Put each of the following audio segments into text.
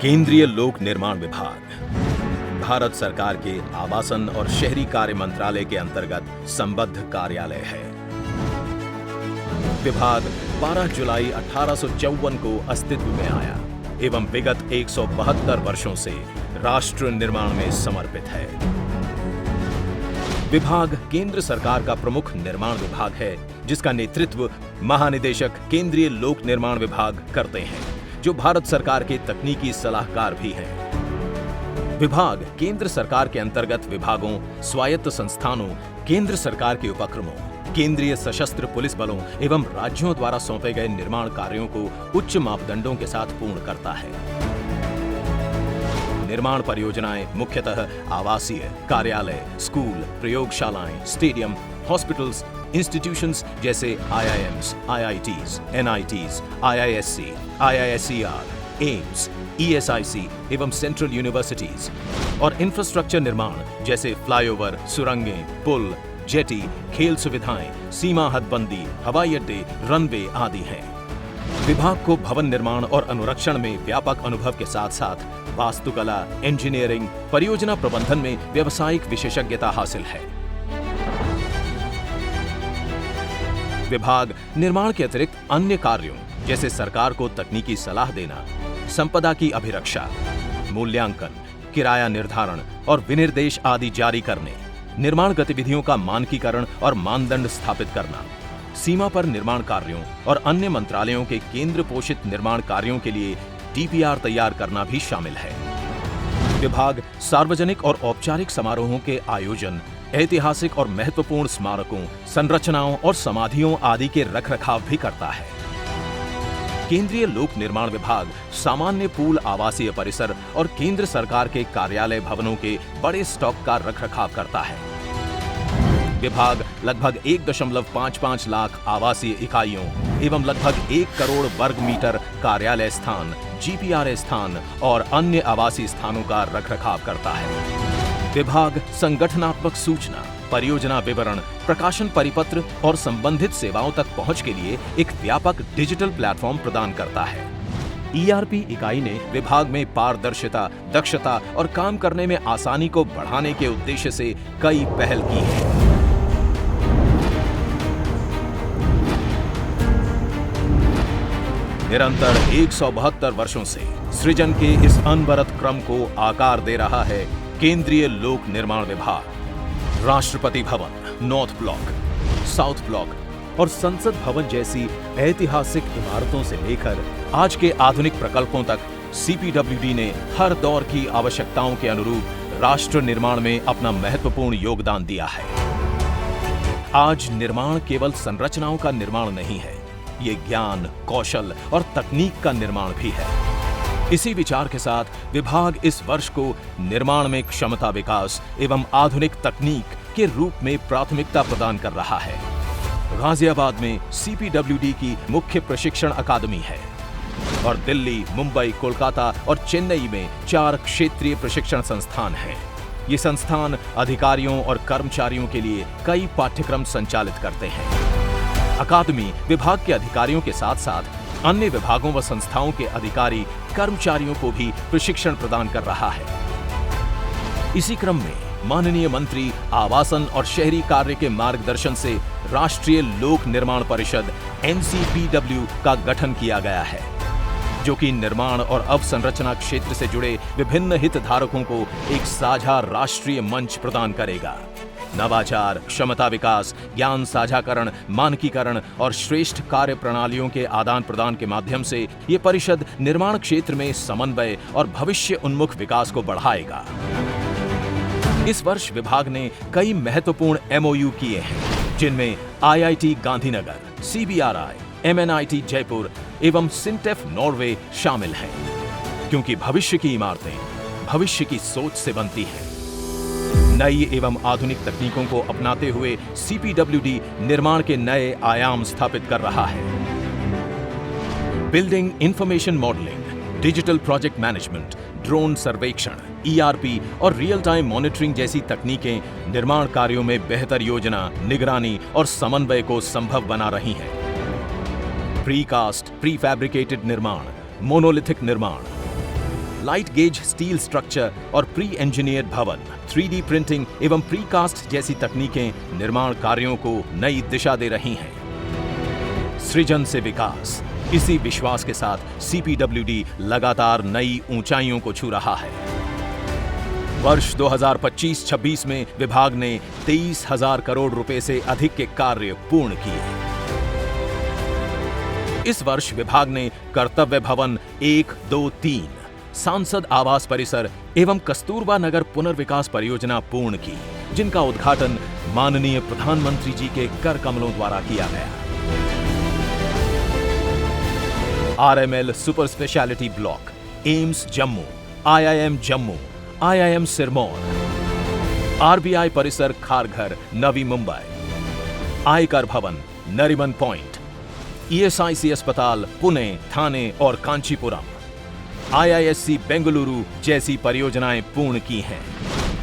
केंद्रीय लोक निर्माण विभाग भारत सरकार के आवासन और शहरी कार्य मंत्रालय के अंतर्गत संबद्ध कार्यालय है। विभाग 12 जुलाई 1854 को अस्तित्व में आया एवं विगत 172 वर्षों से राष्ट्र निर्माण में समर्पित है। विभाग केंद्र सरकार का प्रमुख निर्माण विभाग है, जिसका नेतृत्व महानिदेशक केंद्रीय लोक निर्माण विभाग करते हैं, जो भारत सरकार के तकनीकी सलाहकार भी हैं। विभाग केंद्र सरकार के अंतर्गत विभागों, स्वायत्त संस्थानों, केंद्र सरकार के उपक्रमों, केंद्रीय सशस्त्र पुलिस बलों एवं राज्यों द्वारा सौंपे गए निर्माण कार्यों को उच्च मापदंडों के साथ पूर्ण करता है। निर्माण परियोजनाएं मुख्यतः आवासीय, कार्यालय, स्कूल, प्रयोगशालाएं, स्टेडियम, हॉस्पिटल्स, इंस्टीट्यूशंस जैसे IIMs, IITs, NITs, IISc, IISER, AIIMS, ESIC एवं सेंट्रल यूनिवर्सिटीज और इंफ्रास्ट्रक्चर निर्माण जैसे फ्लाईओवर, सुरंगें, पुल, जेटी, खेल सुविधाएं, सीमा हदबंदी, हवाई अड्डे, रनवे आदि हैं। विभाग को भवन निर्माण और अनुरक्षण में व्यापक अनुभव के साथ साथ वास्तुकला, इंजीनियरिंग, परियोजना प्रबंधन में व्यावसायिक विशेषज्ञता हासिल है। विभाग निर्माण के अतिरिक्त अन्य कार्यों जैसे सरकार को तकनीकी सलाह देना, संपदा की अभिरक्षा, मूल्यांकन, किराया निर्धारण और विनिर्देश आदि जारी करने, निर्माण गतिविधियों का मानकीकरण और मानदंड स्थापित करना, सीमा पर निर्माण कार्यों और अन्य मंत्रालयों के केंद्र पोषित निर्माण कार्यों के लिए DPR तैयार करना भी शामिल है। विभाग सार्वजनिक और औपचारिक समारोहों के आयोजन, ऐतिहासिक और महत्वपूर्ण स्मारकों, संरचनाओं और समाधियों आदि के रखरखाव भी करता है। केंद्रीय लोक निर्माण विभाग सामान्य पूल आवासीय परिसर और केंद्र सरकार के कार्यालय भवनों के बड़े स्टॉक का रखरखाव करता है। विभाग लगभग 1.55 लाख आवासीय इकाइयों एवं लगभग 1 करोड़ वर्ग मीटर कार्यालय स्थान, GPRA स्थान और अन्य आवासीय स्थानों का रखरखाव करता है। विभाग संगठनात्मक सूचना, परियोजना विवरण, प्रकाशन परिपत्र और संबंधित सेवाओं तक पहुंच के लिए एक व्यापक डिजिटल प्लेटफॉर्म प्रदान करता है। ERP इकाई ने विभाग में पारदर्शिता, दक्षता और काम करने में आसानी को बढ़ाने के उद्देश्य से कई पहल की है। निरंतर 172 वर्षों से सृजन के इस अनवरत क्रम को आकार दे रहा है केंद्रीय लोक निर्माण विभाग। Rashtrapati Bhavan, north block, south block और संसद भवन जैसी ऐतिहासिक इमारतों से लेकर आज के आधुनिक प्रकल्पों तक CPWD ने हर दौर की आवश्यकताओं के अनुरूप राष्ट्र निर्माण में अपना महत्वपूर्ण योगदान दिया है। आज निर्माण केवल संरचनाओं का निर्माण नहीं है, ये ज्ञान, कौशल और तकनीक का निर्माण भी है। इसी विचार के साथ विभाग इस वर्ष को निर्माण में क्षमता विकास एवं आधुनिक तकनीक के रूप में प्राथमिकता प्रदान कर रहा है। गाजियाबाद में CPWD की मुख्य प्रशिक्षण अकादमी है और दिल्ली, मुंबई, कोलकाता और चेन्नई में 4 क्षेत्रीय प्रशिक्षण संस्थान हैं। ये संस्थान अधिकारियों और कर्मचारियों के लिए कई पाठ्यक्रम संचालित करते हैं। अकादमी विभाग के अधिकारियों के साथ साथ अन्य विभागों व संस्थाओं के अधिकारी, कर्मचारियों को भी प्रशिक्षण प्रदान कर रहा है। इसी क्रम में माननीय मंत्री आवासन और शहरी कार्य के मार्गदर्शन से राष्ट्रीय लोक निर्माण परिषद NCPW का गठन किया गया है, जो कि निर्माण और अवसंरचना क्षेत्र से जुड़े विभिन्न हितधारकों को एक साझा राष्ट्रीय मंच प्रदान करेगा। नवाचार, क्षमता विकास, ज्ञान साझाकरण, मानकीकरण और श्रेष्ठ कार्य प्रणालियों के आदान प्रदान के माध्यम से ये परिषद निर्माण क्षेत्र में समन्वय और भविष्य उन्मुख विकास को बढ़ाएगा। इस वर्ष विभाग ने कई महत्वपूर्ण MOU किए हैं, जिनमें IIT Gandhinagar, CBRI, MNIT Jaipur एवं सिंटेफ नॉर्वे शामिल हैं, क्योंकि भविष्य की इमारतें भविष्य की सोच से बनती हैं। नई एवं आधुनिक तकनीकों को अपनाते हुए CPWD निर्माण के नए आयाम स्थापित कर रहा है। Building information modelling, digital project management, drone सर्वेक्षण, ERP और रियल टाइम मॉनिटरिंग जैसी तकनीकें निर्माण कार्यों में बेहतर योजना, निगरानी और समन्वय को संभव बना रही हैं। प्रीकास्ट, प्रीफैब्रिकेटेड निर्माण, मोनोलिथिक निर्माण, लाइट गेज स्टील स्ट्रक्चर और प्री इंजीनियर्ड भवन, 3D प्रिंटिंग एवं प्रीकास्ट जैसी तकनीकें निर्माण कार्यों को नई दिशा दे रही हैं। सृजन से विकास, इसी विश्वास के साथ सीपीडब्ल्यूडी लगातार नई ऊंचाइयों को छू रहा है। वर्ष 2025-26 में विभाग ने 23,000 करोड़ रुपए से अधिक के कार्य पूर्ण किए। इस वर्ष विभाग ने कर्तव्य भवन 1, 2, 3, सांसद आवास परिसर एवं कस्तूरबा नगर पुनर्विकास परियोजना पूर्ण की, जिनका उद्घाटन माननीय प्रधानमंत्री जी के कर कमलों द्वारा किया गया। RML super speciality block, AIIMS Jammu, IIM Jammu, IIM Sirmaur, RBI परिसर खारघर नवी मुंबई, आयकर भवन नरीमन पॉइंट, ईएसआईसी अस्पताल पुणे, थाने और कांचीपुरम, आईआईएससी बेंगलुरु जैसी परियोजनाएं पूर्ण की हैं।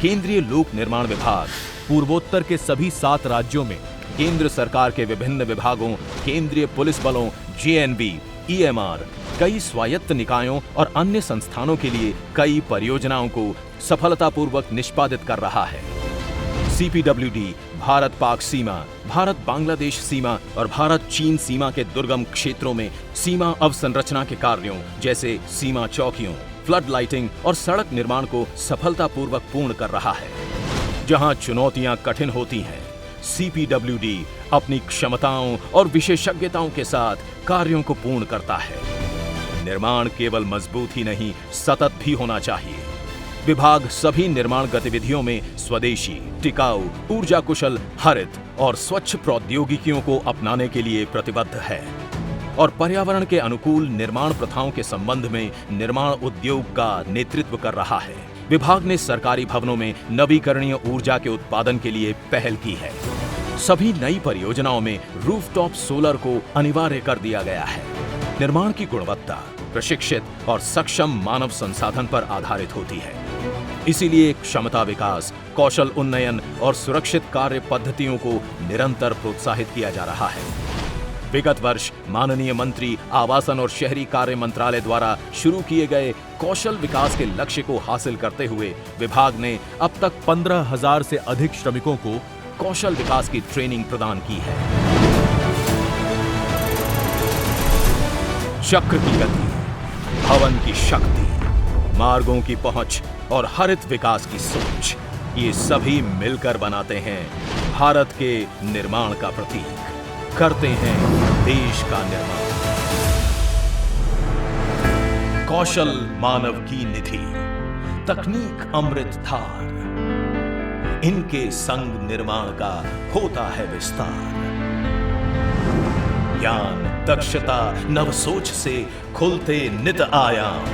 केंद्रीय लोक निर्माण विभाग पूर्वोत्तर के सभी 7 राज्यों में केंद्र सरकार के विभिन्न विभागों, केंद्रीय पुलिस बलों, जेएनबी, ईएमआर, कई स्वायत्त निकायों और अन्य संस्थानों के लिए कई परियोजनाओं को सफलतापूर्वक निष्पादित कर रहा है। सीपीडब्ल्यूडी भारत पाक सीमा, भारत बांग्लादेश सीमा और भारत चीन सीमा के दुर्गम क्षेत्रों में सीमा अवसंरचना के कार्यों जैसे सीमा चौकियों, फ्लड लाइटिंग और सड़क निर्माण को सफलतापूर्वक पूर्ण कर रहा है। जहां चुनौतियां कठिन होती हैं, सीपीडब्ल्यूडी अपनी क्षमताओं और विशेषज्ञताओं के साथ कार्यों को पूर्ण करता है। निर्माण केवल मजबूत ही नहीं, सतत भी होना चाहिए। विभाग सभी निर्माण गतिविधियों में स्वदेशी, टिकाऊ, ऊर्जा कुशल, हरित और स्वच्छ प्रौद्योगिकियों को अपनाने के लिए प्रतिबद्ध है और पर्यावरण के अनुकूल निर्माण प्रथाओं के संबंध में निर्माण उद्योग का नेतृत्व कर रहा है। विभाग ने सरकारी भवनों में नवीकरणीय ऊर्जा के उत्पादन के लिए पहल की है। सभी नई परियोजनाओं में रूफटॉप सोलर को अनिवार्य कर दिया गया है। निर्माण की गुणवत्ता प्रशिक्षित और सक्षम मानव संसाधन पर आधारित होती है। इसीलिए क्षमता विकास, कौशल उन्नयन और सुरक्षित कार्य पद्धतियों को निरंतर प्रोत्साहित किया जा रहा है। विगत वर्ष माननीय मंत्री आवासन और शहरी कार्य मंत्रालय द्वारा शुरू किए गए कौशल विकास के लक्ष्य को हासिल करते हुए विभाग ने अब तक 15,000 से अधिक श्रमिकों को कौशल विकास की ट्रेनिंग प्रदान की है। चक्र की गति, भवन की शक्ति, मार्गों की पहुंच और हरित विकास की सोच, ये सभी मिलकर बनाते हैं भारत के निर्माण का प्रतीक, करते हैं देश का निर्माण। कौशल मानव की निधि, तकनीक अमृत धार, इनके संग निर्माण का होता है विस्तार। ज्ञान, दक्षता, नव सोच से खुलते नित आयाम,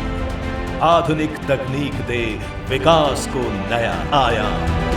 आधुनिक तकनीक दे विकास को नया आयाम।